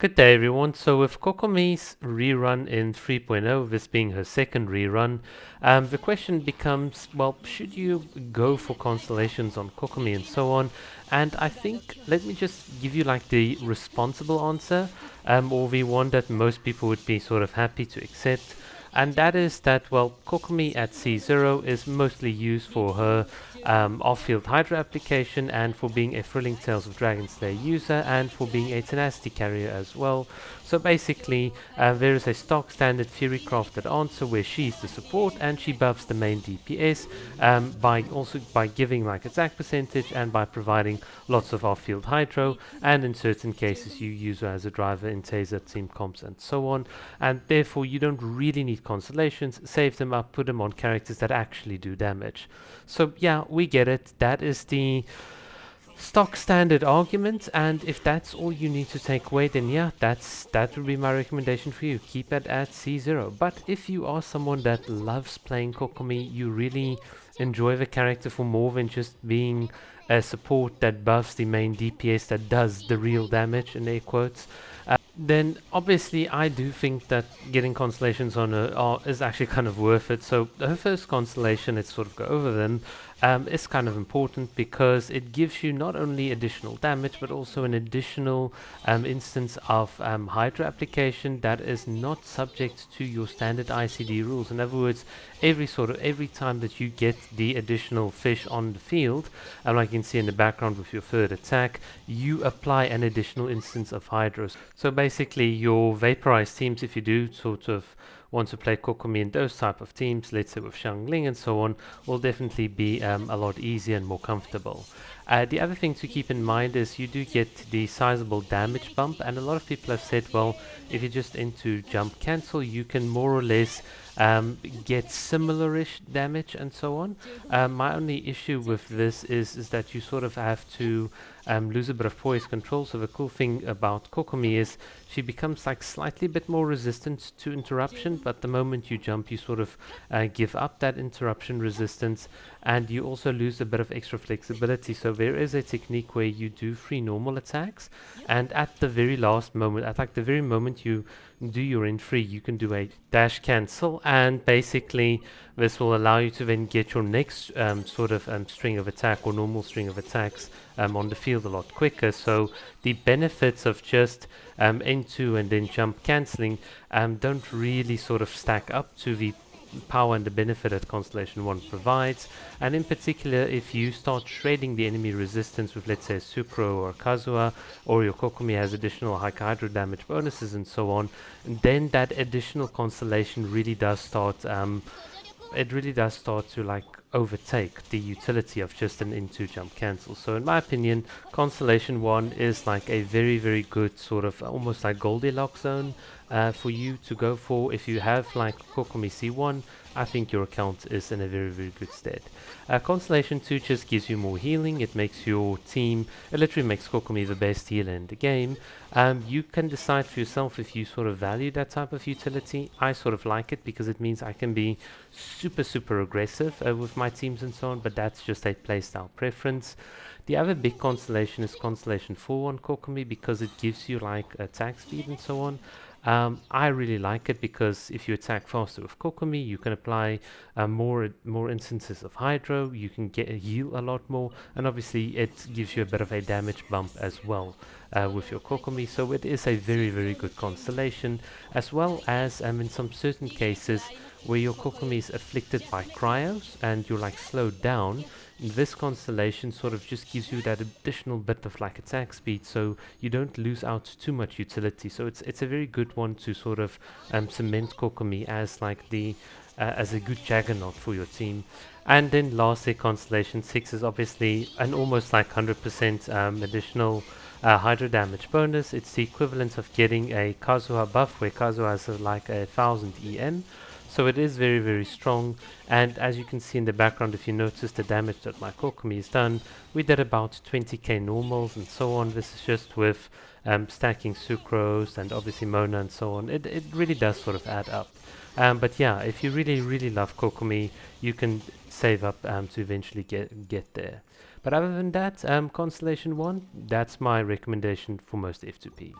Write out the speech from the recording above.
Good day everyone. So with Kokomi's rerun in 3.0, this being her second rerun, the question becomes, well, should you go for constellations on Kokomi and so on? And I think, let me just give you like the responsible answer, or the one that most people would be sort of happy to accept. And that is that, well, Kokomi at C0 is mostly used for her off-field Hydra application and for being a Thrilling Tales of Dragonslayer user and for being a Tenacity carrier as well. So basically there is a stock standard Fury crafted answer where she's the support and she buffs the main DPS by giving like attack percentage and by providing lots of off-field Hydro, and in certain cases you use her as a driver in Taser, team comps and so on, and therefore you don't really need constellations. Save them up, put them on characters that actually do damage. So yeah, we get it. That is the stock standard argument, and if that's all you need to take away, then yeah, that would be my recommendation for you. Keep it at C0. But if you are someone that loves playing Kokomi, you really enjoy the character for more than just being a support that buffs the main DPS that does the real damage in air quotes, then obviously I do think that getting constellations on her is actually kind of worth it. So her first constellation, let's sort of go over them, is kind of important because it gives you not only additional damage but also an additional instance of Hydra application that is not subject to your standard ICD rules. In other words, every time that you get the additional fish on the field, like you can see in the background with your third attack, you apply an additional instance of Hydras. So basically your vaporized teams, if you do sort of want to play Kokomi in those type of teams, let's say with Xiangling and so on, will definitely be a lot easier and more comfortable. The other thing to keep in mind is you do get the sizable damage bump, and a lot of people have said, well, if you're just into jump cancel, you can more or less get similar-ish damage and so on. My only issue with this is that you sort of have to lose a bit of poise control. So the cool thing about Kokomi is she becomes like slightly bit more resistant to interruption, but the moment you jump you sort of give up that interruption resistance, and you also lose a bit of extra flexibility. So there is a technique where you do 3 normal attacks, and at the very last moment, at like the very moment you do your entry, you can do a dash cancel, and basically this will allow you to then get your next sort of string of attack or normal string of attacks on the field a lot quicker. So the benefits of just N2 and then jump cancelling don't really sort of stack up to the power and the benefit that Constellation 1 provides. And in particular, if you start shredding the enemy resistance with, let's say, a Sucro or a Kazuha, or your Kokomi has additional high hydro damage bonuses and so on, then that additional Constellation really does start to like overtake the utility of just an into jump cancel. So in my opinion, Constellation 1 is like a very good sort of almost like Goldilocks zone for you to go for. If you have like Kokomi C1, I think your account is in a very good stead. Constellation 2 just gives you more healing. It makes your team, it literally makes Kokomi the best healer in the game. You can decide for yourself if you sort of value that type of utility. I sort of like it because it means I can be super aggressive with my teams and so on, but that's just a playstyle preference. The other big constellation is Constellation 4 on Kokomi because it gives you like attack speed and so on. I really like it because if you attack faster with Kokomi, you can apply more instances of Hydro, you can get heal a lot more, and obviously it gives you a bit of a damage bump as well with your Kokomi. So it is a very good constellation, as well as in some certain cases where your Kokomi is afflicted by cryos and you're like slowed down. This constellation sort of just gives you that additional bit of like attack speed, so you don't lose out too much utility. So it's a very good one to sort of cement Kokomi as like the as a good juggernaut for your team. And then lastly, Constellation 6 is obviously an almost like 100% additional hydro damage bonus. It's the equivalent of getting a Kazuha buff, where Kazuha has like 1000 EM. So it is very strong, and as you can see in the background, if you notice the damage that my Kokomi has done, we did about 20k normals and so on. This is just with stacking Sucrose and obviously Mona and so on. It really does sort of add up. But yeah, if you really love Kokomi, you can save up to eventually get there. But other than that, Constellation 1, that's my recommendation for most F2P.